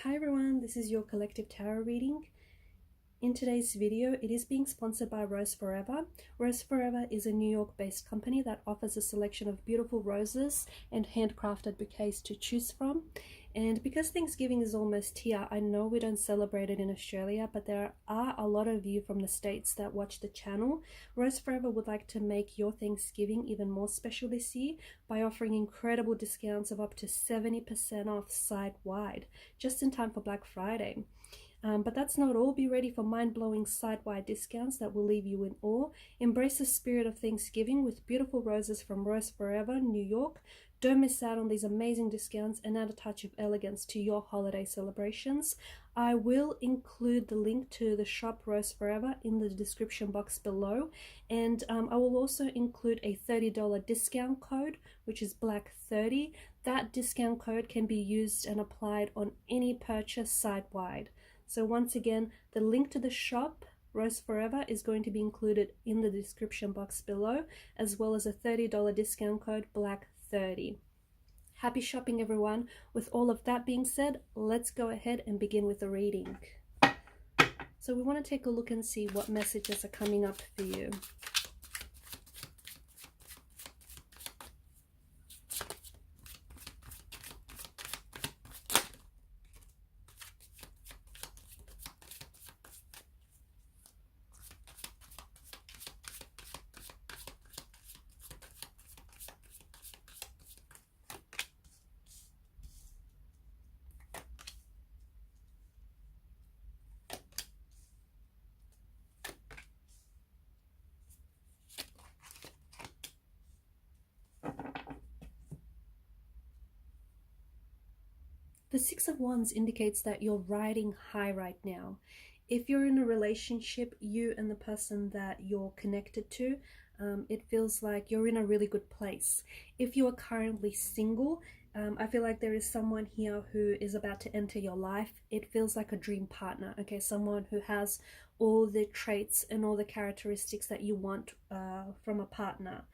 Hi everyone, this is your collective tarot reading. In today's video, it is being sponsored by Rose Forever. Rose Forever is a New York-based company that offers a selection of beautiful roses and handcrafted bouquets to choose from. And because Thanksgiving is almost here, I know we don't celebrate it in Australia, but there are a lot of you from the States that watch the channel. Rose Forever would like to make your Thanksgiving even more special this year by offering incredible discounts of up to 70% off site-wide, just in time for Black Friday. But that's not all. Be ready for mind-blowing site-wide discounts that will leave you in awe. Embrace the spirit of Thanksgiving with beautiful roses from Rose Forever, New York. Don't miss out on these amazing discounts and add a touch of elegance to your holiday celebrations. I will include the link to the shop Rose Forever in the description box below, and I will also include a $30 discount code, which is Black30. That discount code can be used and applied on any purchase site-wide. So once again, the link to the shop, Rose Forever, is going to be included in the description box below, as well as a $30 discount code, Black30. Happy shopping, everyone. With all of that being said, let's go ahead and begin with the reading. So we want to take a look and see what messages are coming up for you. The Six of Wands indicates that you're riding high right now. If you're in a relationship, you and the person that you're connected to, it feels like you're in a really good place. If you are currently single, I feel like there is someone here who is about to enter your life. It feels like a dream partner, okay? Someone who has all the traits and all the characteristics that you want from a partner.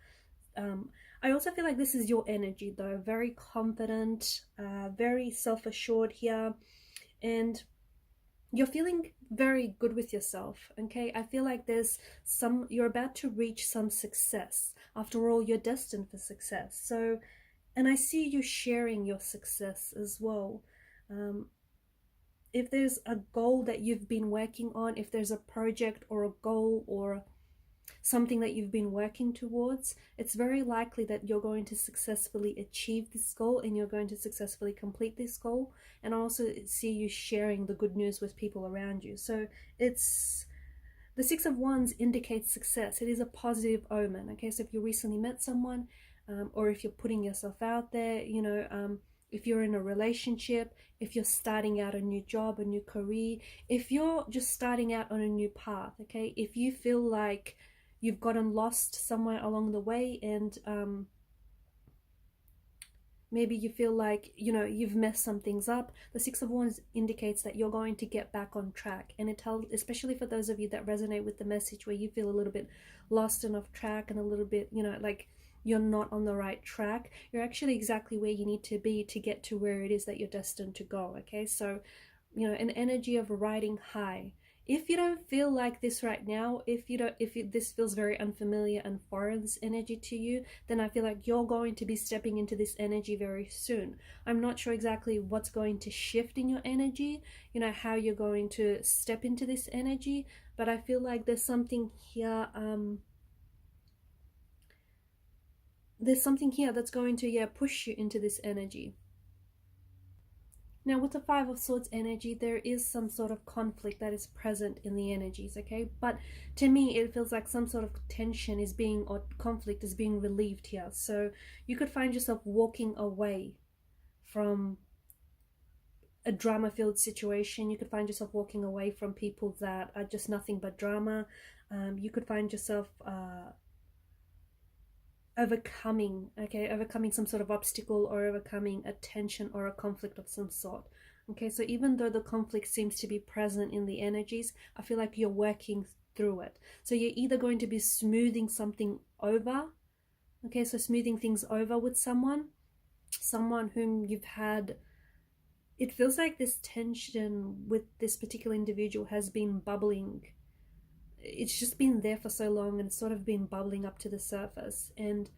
I also feel like this is your energy though, very confident, very self-assured here, and you're feeling very good with yourself, okay? I feel like you're about to reach some success. After all, you're destined for success. So, and I see you sharing your success as well. If there's a goal that you've been working on, if there's a project or a goal or something that you've been working towards, it's very likely that you're going to successfully achieve this goal and you're going to successfully complete this goal. And I also see you sharing the good news with people around you. So it's the Six of Wands indicates success. It is a positive omen, okay? So if you recently met someone, or if you're putting yourself out there, you know, if you're in a relationship, if you're starting out a new job, a new career, if you're just starting out on a new path, okay? If you feel like you've gotten lost somewhere along the way, and maybe you feel like, you know, you've messed some things up, the Six of Wands indicates that you're going to get back on track. And it tells, especially for those of you that resonate with the message where you feel a little bit lost and off track and a little bit, you know, like you're not on the right track, you're actually exactly where you need to be to get to where it is that you're destined to go, okay? So, you know, an energy of riding high. If you don't feel like this right now, if this feels very unfamiliar and foreign, this energy to you, then I feel like you're going to be stepping into this energy very soon. I'm not sure exactly what's going to shift in your energy, you know, how you're going to step into this energy, but I feel like there's something here, that's going to, yeah, push you into this energy. Now, with the Five of Swords energy, there is some sort of conflict that is present in the energies, okay? But to me, it feels like some sort of tension is being, or conflict is being relieved here. So you could find yourself walking away from a drama-filled situation. You could find yourself walking away from people that are just nothing but drama. You could find yourself overcoming some sort of obstacle, or overcoming a tension or a conflict of some sort, okay? So even though the conflict seems to be present in the energies, I feel like you're working through it. So you're either going to be smoothing something over, okay? So smoothing things over with someone whom you've had it feels like this tension with this particular individual has been bubbling. It's just been there for so long, and it's sort of been bubbling up to the surface. And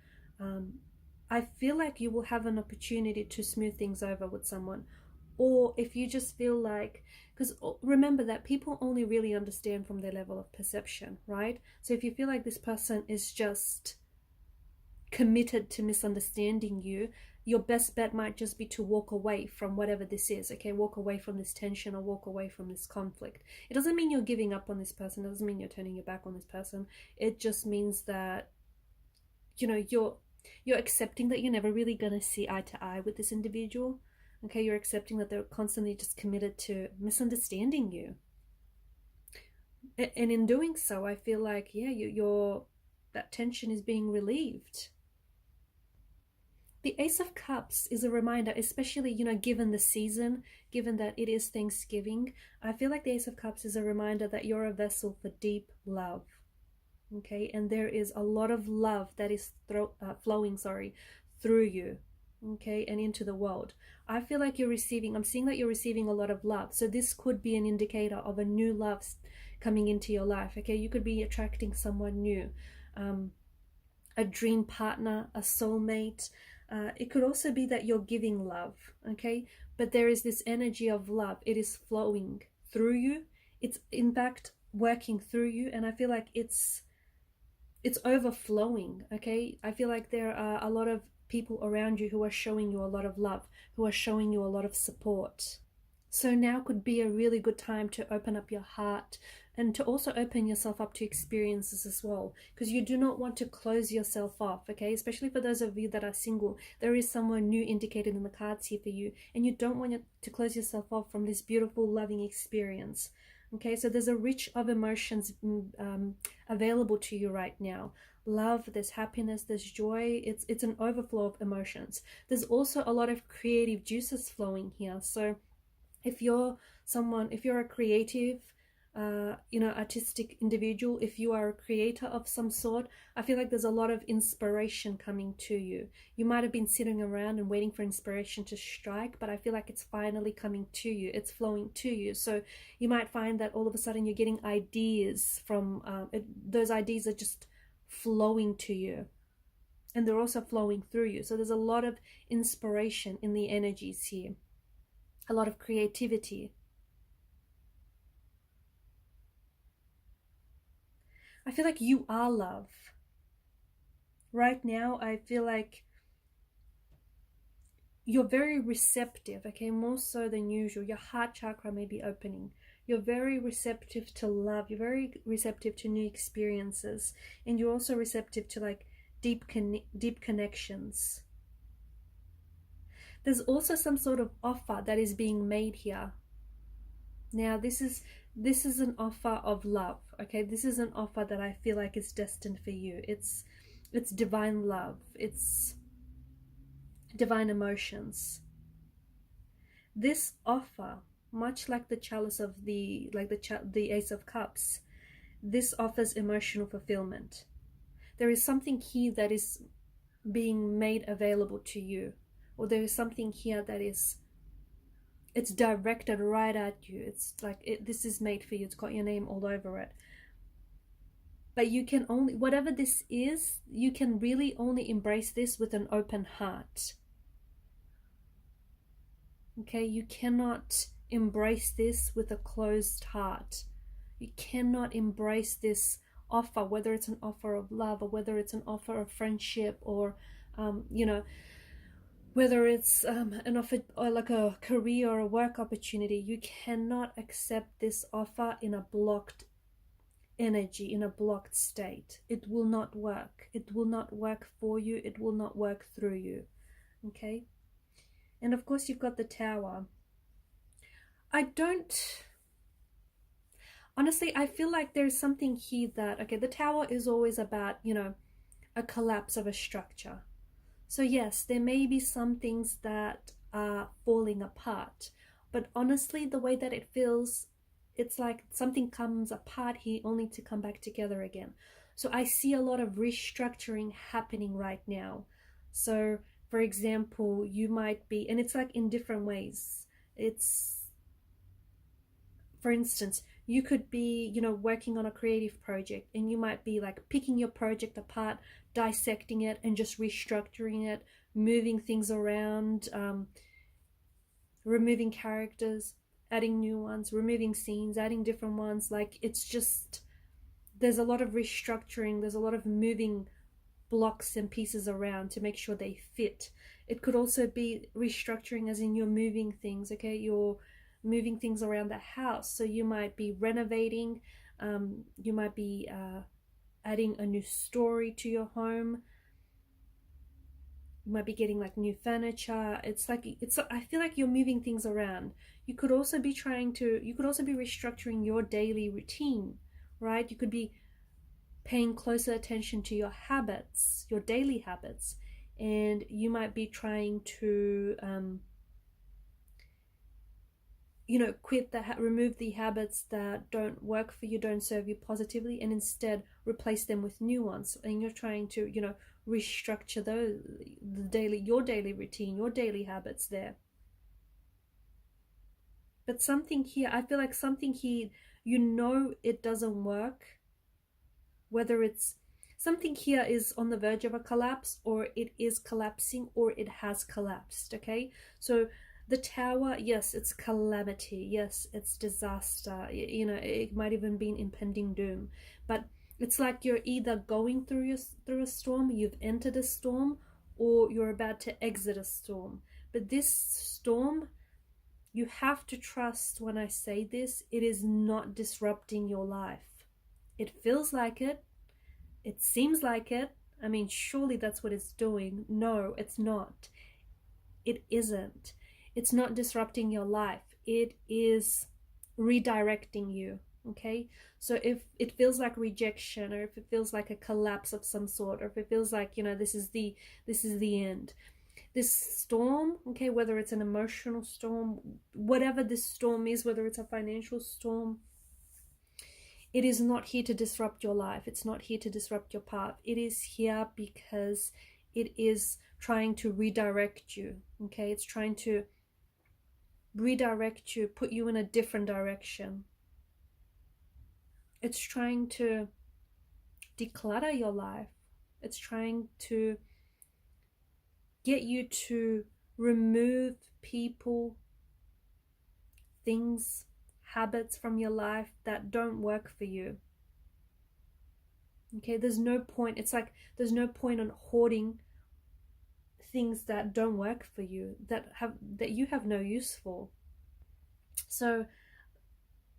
I feel like you will have an opportunity to smooth things over with someone. Or if you just feel like, because remember that people only really understand from their level of perception, right? So if you feel like this person is just committed to misunderstanding you, your best bet might just be to walk away from whatever this is, okay? Walk away from this tension or walk away from this conflict. It doesn't mean you're giving up on this person. It doesn't mean you're turning your back on this person. It just means that, you know, you're accepting that you're never really going to see eye to eye with this individual. Okay, you're accepting that they're constantly just committed to misunderstanding you. And in doing so, I feel like, yeah, that tension is being relieved. The Ace of Cups is a reminder, especially, you know, given the season, given that it is Thanksgiving, I feel like the Ace of Cups is a reminder that you're a vessel for deep love. Okay, and there is a lot of love that is flowing through you, okay, and into the world. I feel like I'm seeing that you're receiving a lot of love. So this could be an indicator of a new love coming into your life, okay? You could be attracting someone new, a dream partner, a soulmate. It could also be that you're giving love, okay? But there is this energy of love. It is flowing through you. It's in fact working through you, and I feel like it's overflowing, okay? I feel like there are a lot of people around you who are showing you a lot of love, who are showing you a lot of support. So now could be a really good time to open up your heart and to also open yourself up to experiences as well, because you do not want to close yourself off, okay? Especially for those of you that are single, there is someone new indicated in the cards here for you, and you don't want to close yourself off from this beautiful, loving experience. Okay, so there's a rich of emotions available to you right now. Love, there's happiness, there's joy. It's an overflow of emotions. There's also a lot of creative juices flowing here. So if you're a creative, artistic individual, if you are a creator of some sort, I feel like there's a lot of inspiration coming to you. You might have been sitting around and waiting for inspiration to strike, but I feel like it's finally coming to you. It's flowing to you. So you might find that all of a sudden you're getting ideas from, those ideas are just flowing to you. And they're also flowing through you. So there's a lot of inspiration in the energies here. A lot of creativity. I feel like you are love. Right now, I feel like you're very receptive, okay, more so than usual. Your heart chakra may be opening. You're very receptive to love. You're very receptive to new experiences. And you're also receptive to like deep connections. There's also some sort of offer that is being made here. Now, this is an offer of love, okay? This is an offer that I feel like is destined for you. It's divine love. It's divine emotions. This offer, much like the chalice of the Ace of Cups, this offers emotional fulfillment. There is something here that is being made available to you, or there is something here that it's directed right at you. It's like this is made for you. It's got your name all over it. But you can only, whatever this is, you can really only embrace this with an open heart. Okay, you cannot embrace this with a closed heart. You cannot embrace this offer, whether it's an offer of love or whether it's an offer of friendship or, whether it's an offer or like a career or a work opportunity. You cannot accept this offer in a blocked energy, in a blocked state. It will not work. It will not work for you. It will not work through you. Okay? And of course, you've got the Tower. Honestly, I feel like there's something here that, okay, the Tower is always about, a collapse of a structure. So yes, there may be some things that are falling apart, but honestly, the way that it feels, it's like something comes apart here only to come back together again. So I see a lot of restructuring happening right now. So for example, you might be, and it's like in different ways. It's, for instance, you could be, you know, working on a creative project, and you might be like picking your project apart, dissecting it, and just restructuring it, moving things around, removing characters, adding new ones, removing scenes, adding different ones. Like, it's just, there's a lot of restructuring, there's a lot of moving blocks and pieces around to make sure they fit. It could also be restructuring as in you're moving things, okay? You're moving things around the house. So you might be renovating, you might be adding a new story to your home. You might be getting like new furniture. It's like, I feel like you're moving things around. You could also be restructuring your daily routine, right? You could be paying closer attention to your habits, your daily habits, and you might be trying to you know, remove the habits that don't work for you, don't serve you positively, and instead replace them with new ones. And you're trying to, you know, restructure your daily routine, your daily habits there. But something here, I feel like something here, you know, it doesn't work. Whether it's something here is on the verge of a collapse, or it is collapsing, or it has collapsed, okay? So the Tower, yes, it's calamity, yes, it's disaster, you know, it might even be impending doom. But it's like you're either going through a storm, you've entered a storm, or you're about to exit a storm. But this storm, you have to trust when I say this, it is not disrupting your life. It feels like it. It seems like it. I mean, surely that's what it's doing. No, it's not. It isn't. It's not disrupting your life. It is redirecting you, okay? So if it feels like rejection, or if it feels like a collapse of some sort, or if it feels like, you know, this is the end. This storm, okay, whether it's an emotional storm, whatever this storm is, whether it's a financial storm, it is not here to disrupt your life. It's not here to disrupt your path. It is here because it is trying to redirect you, okay? It's trying to redirect you, put you in a different direction. It's trying to declutter your life. It's trying to get you to remove people, things, habits from your life that don't work for you. Okay, there's no point. It's like there's no point on hoarding things that don't work for you, that you have no use for. So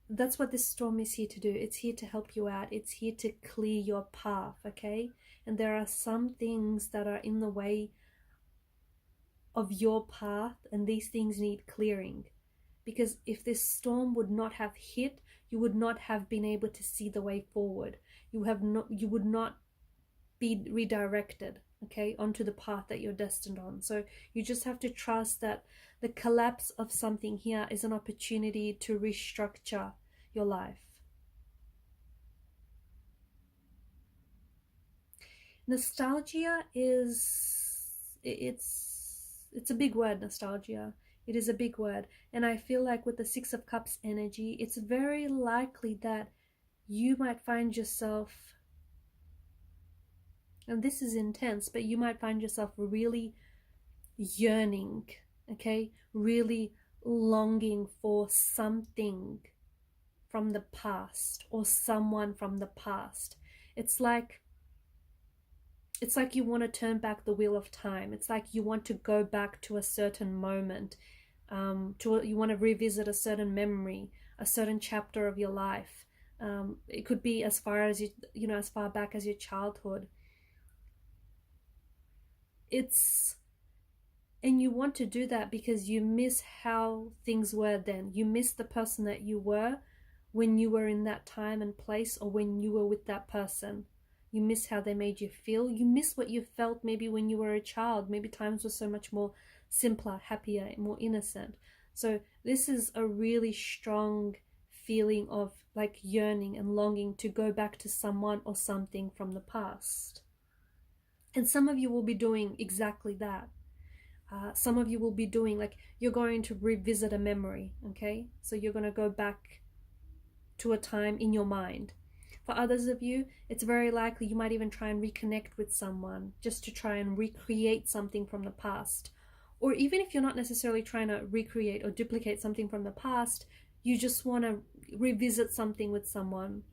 that's what this storm is here to do. It's here to help you out. It's here to clear your path, okay? And there are some things that are in the way of your path, and these things need clearing. Because if this storm would not have hit, you would not have been able to see the way forward. You would not be redirected, okay, onto the path that you're destined on. So you just have to trust that the collapse of something here is an opportunity to restructure your life. Nostalgia is, it's a big word, nostalgia. It is a big word. And I feel like with the Six of Cups energy, it's very likely that you might find yourself, and this is intense, but you might find yourself really yearning, okay? Really longing for something from the past, or someone from the past. It's like you want to turn back the wheel of time. It's like you want to go back to a certain moment, you want to revisit a certain memory, a certain chapter of your life. It could be as far as as far back as your childhood. And you want to do that because you miss how things were then. You miss the person that you were when you were in that time and place, or when you were with that person. You miss how they made you feel. You miss what you felt maybe when you were a child. Maybe times were so much more simpler, happier, more innocent. So this is a really strong feeling of like yearning and longing to go back to someone or something from the past. And some of you will be doing exactly that. Some of you will be doing, like, you're going to revisit a memory, okay? So you're going to go back to a time in your mind. For others of you, it's very likely you might even try and reconnect with someone just to try and recreate something from the past. Or even if you're not necessarily trying to recreate or duplicate something from the past, you just want to revisit something with someone.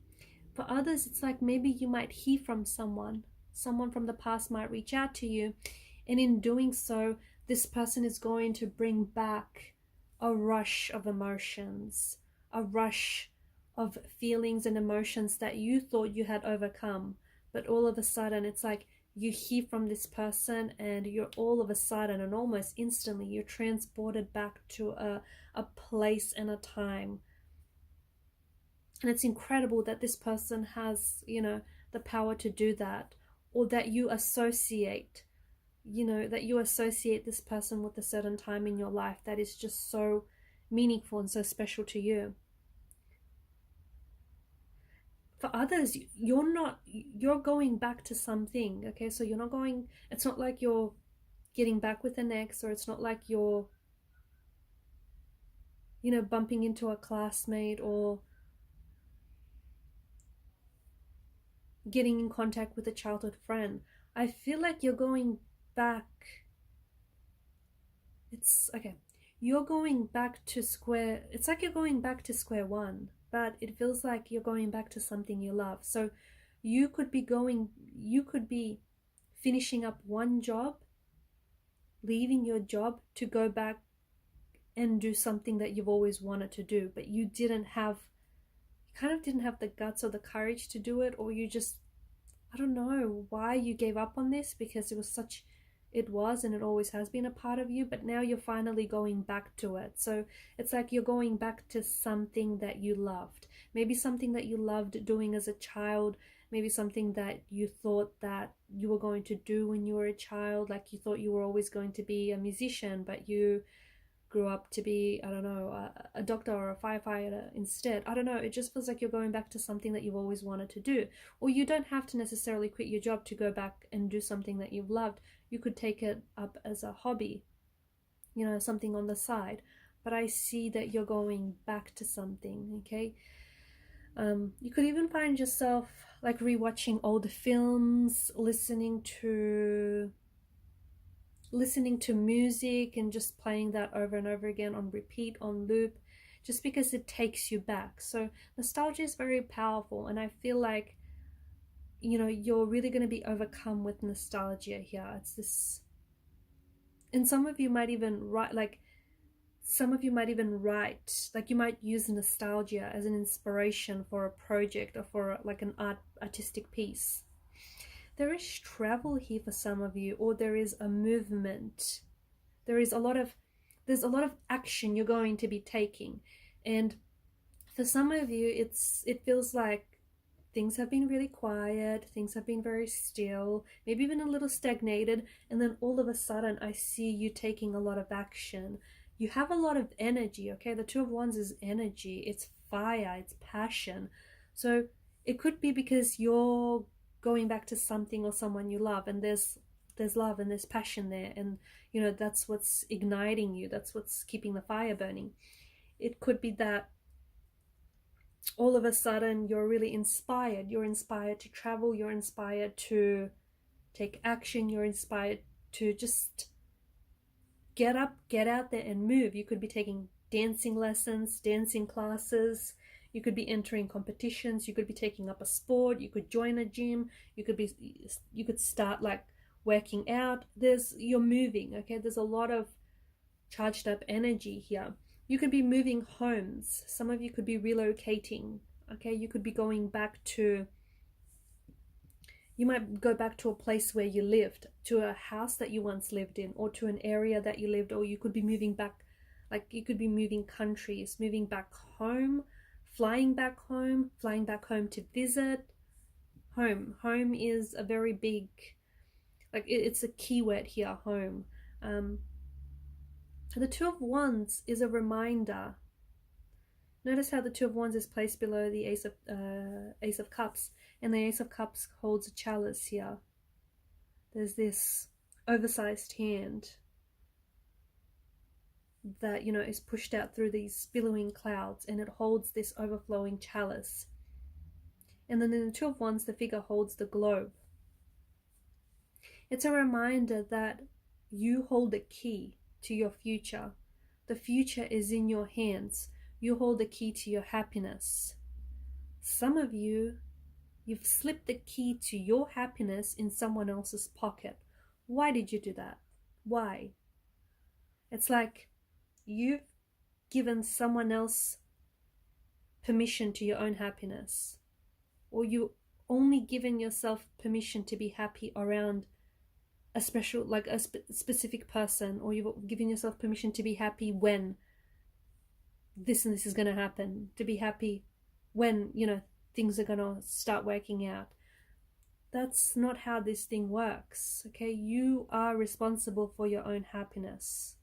For others, it's like maybe you might hear from someone. Someone from the past might reach out to you. And in doing so, this person is going to bring back a rush of emotions, a rush of feelings and emotions that you thought you had overcome. But all of a sudden, it's like you hear from this person and you're all of a sudden and almost instantly, you're transported back to a place and a time. And it's incredible that this person has, you know, the power to do that, or that you associate, you know, that you associate this person with a certain time in your life that is just so meaningful and so special to you. For others, you're going back to something, okay? So you're not going, it's not like you're getting back with an ex, or it's not like you're, you know, bumping into a classmate or getting in contact with a childhood friend. I feel like you're going back. It's okay. You're going back to square. It's like you're going back to square one, but it feels like you're going back to something you love. So you could be finishing up one job, leaving your job to go back and do something that you've always wanted to do, but you kind of didn't have the guts or the courage to do it, or you just, I don't know why you gave up on this, because it was and it always has been a part of you, but now you're finally going back to it. So it's like you're going back to something that you loved. Maybe something that you loved doing as a child, maybe something that you thought that you were going to do when you were a child, like you thought you were always going to be a musician, but you grew up to be, I don't know, a doctor or a firefighter instead. I don't know, it just feels like you're going back to something that you've always wanted to do. Or you don't have to necessarily quit your job to go back and do something that you've loved. You could take it up as a hobby, you know, something on the side. But I see that you're going back to something, okay? You could even find yourself like rewatching old films, listening to music and just playing that over and over again on repeat, on loop, just because it takes you back. So nostalgia is very powerful, and I feel like, you know, you're really going to be overcome with nostalgia here. It's this, and some of you might even write, like you might use nostalgia as an inspiration for a project or for like an artistic piece. There is travel here for some of you, or there is a movement. There's a lot of action you're going to be taking. And for some of you, it feels like things have been really quiet, things have been very still, maybe even a little stagnated, and then all of a sudden I see you taking a lot of action. You have a lot of energy, okay? The Two of Wands is energy, it's fire, it's passion. So it could be because you're going back to something or someone you love, and there's love and there's passion there, and you know, that's what's igniting you, that's what's keeping the fire burning. It could be that all of a sudden you're really inspired. You're inspired to travel, you're inspired to take action, you're inspired to just get up, get out there and move. You could be taking dancing lessons, dancing classes, you could be entering competitions, you could be taking up a sport, you could join a gym, you could start like working out. You're moving, okay? There's a lot of charged up energy here. You could be moving homes. Some of you could be relocating, okay? You could be going back to, you might go back to a place where you lived, to a house that you once lived in, or to an area that you lived, or you could be moving back, like you could be moving countries, moving back home, flying back home to visit. Home is a very big, like it's a keyword here, home. The Two of Wands is a reminder. Notice how the Two of Wands is placed below the Ace of Cups, and the Ace of Cups holds a chalice here. There's this oversized hand. that, you know, is pushed out through these billowing clouds, and it holds this overflowing chalice. And then in the Two of Wands, the figure holds the globe. It's a reminder that you hold the key to your future. The future is in your hands. You hold the key to your happiness. Some of you, you've slipped the key to your happiness in someone else's pocket. Why did you do that? Why? It's like you've given someone else permission to your own happiness, or you only given yourself permission to be happy around a special, like a specific person, or you've given yourself permission to be happy when this and this is going to happen, to be happy when, you know, things are going to start working out. That's not how this thing works, okay? You are responsible for your own happiness.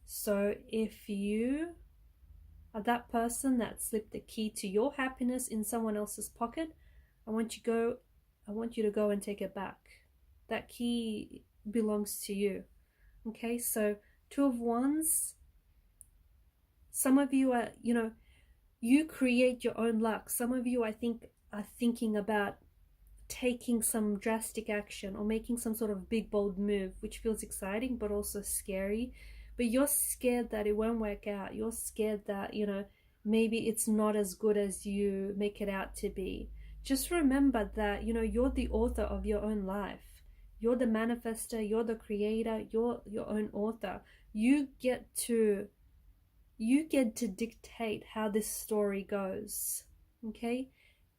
So if you are that person that slipped the key to your happiness in someone else's pocket, I want you to go and take it back. That key belongs to you. Okay, so Two of Wands, some of you are, you know, you create your own luck. Some of you, I think, are thinking about taking some drastic action or making some sort of big, bold move, which feels exciting but also scary. But you're scared that it won't work out. You're scared that, you know, maybe it's not as good as you make it out to be. Just remember that, you know, you're the author of your own life. You're the manifester, you're the creator, you're your own author. You get to dictate how this story goes, okay?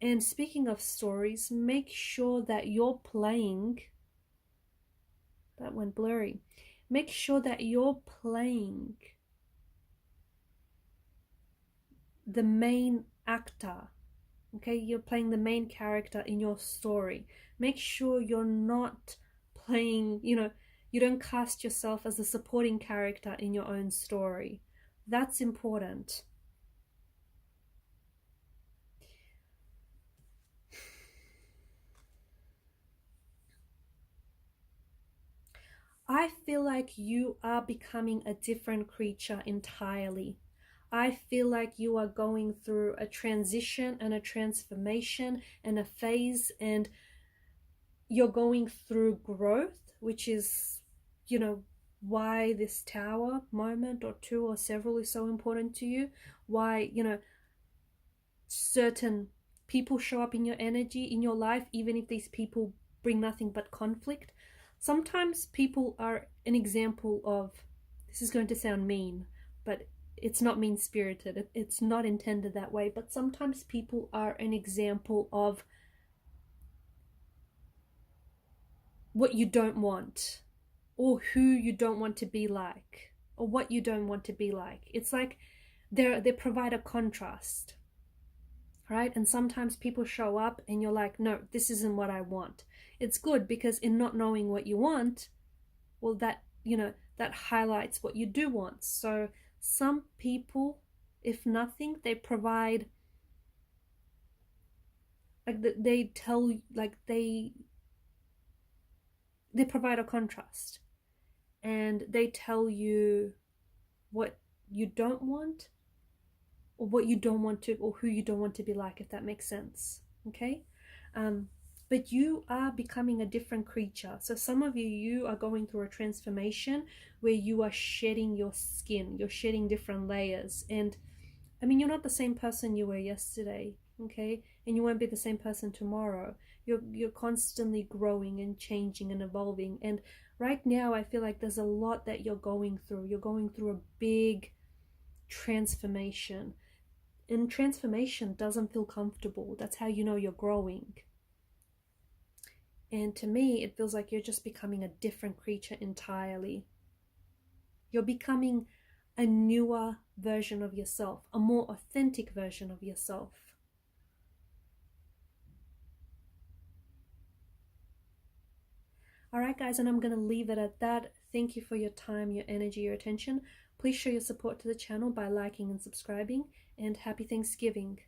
And speaking of stories, make sure that you're playing, that went blurry, make sure that you're playing the main actor, okay? You're playing the main character in your story. Make sure you're not playing, you know, you don't cast yourself as a supporting character in your own story. That's important. I feel like you are becoming a different creature entirely. I feel like you are going through a transition and a transformation and a phase, and you're going through growth, which is, you know, why this tower moment or two or several is so important to you. Why, you know, certain people show up in your energy, in your life, even if these people bring nothing but conflict. Sometimes people are an example of, this is going to sound mean, but it's not mean-spirited. It's not intended that way. But sometimes people are an example of what you don't want, or who you don't want to be like, or what you don't want to be like. It's like they provide a contrast, right? And sometimes people show up and you're like, no, this isn't what I want. It's good, because in not knowing what you want, well, that, you know, that highlights what you do want. So some people, if nothing, they provide, like, they tell, like, they provide a contrast, and they tell you what you don't want, or what you don't want to, or who you don't want to be like, if that makes sense, okay? But you are becoming a different creature. So some of you are going through a transformation where you are shedding your skin, you're shedding different layers. And I mean, you're not the same person you were yesterday, okay? And you won't be the same person tomorrow. You're constantly growing and changing and evolving. And right now, I feel like there's a lot that you're going through. You're going through a big transformation. And transformation doesn't feel comfortable. That's how you know you're growing. And to me, it feels like you're just becoming a different creature entirely. You're becoming a newer version of yourself, a more authentic version of yourself. All right, guys, and I'm going to leave it at that. Thank you for your time, your energy, your attention. Please show your support to the channel by liking and subscribing, and happy Thanksgiving.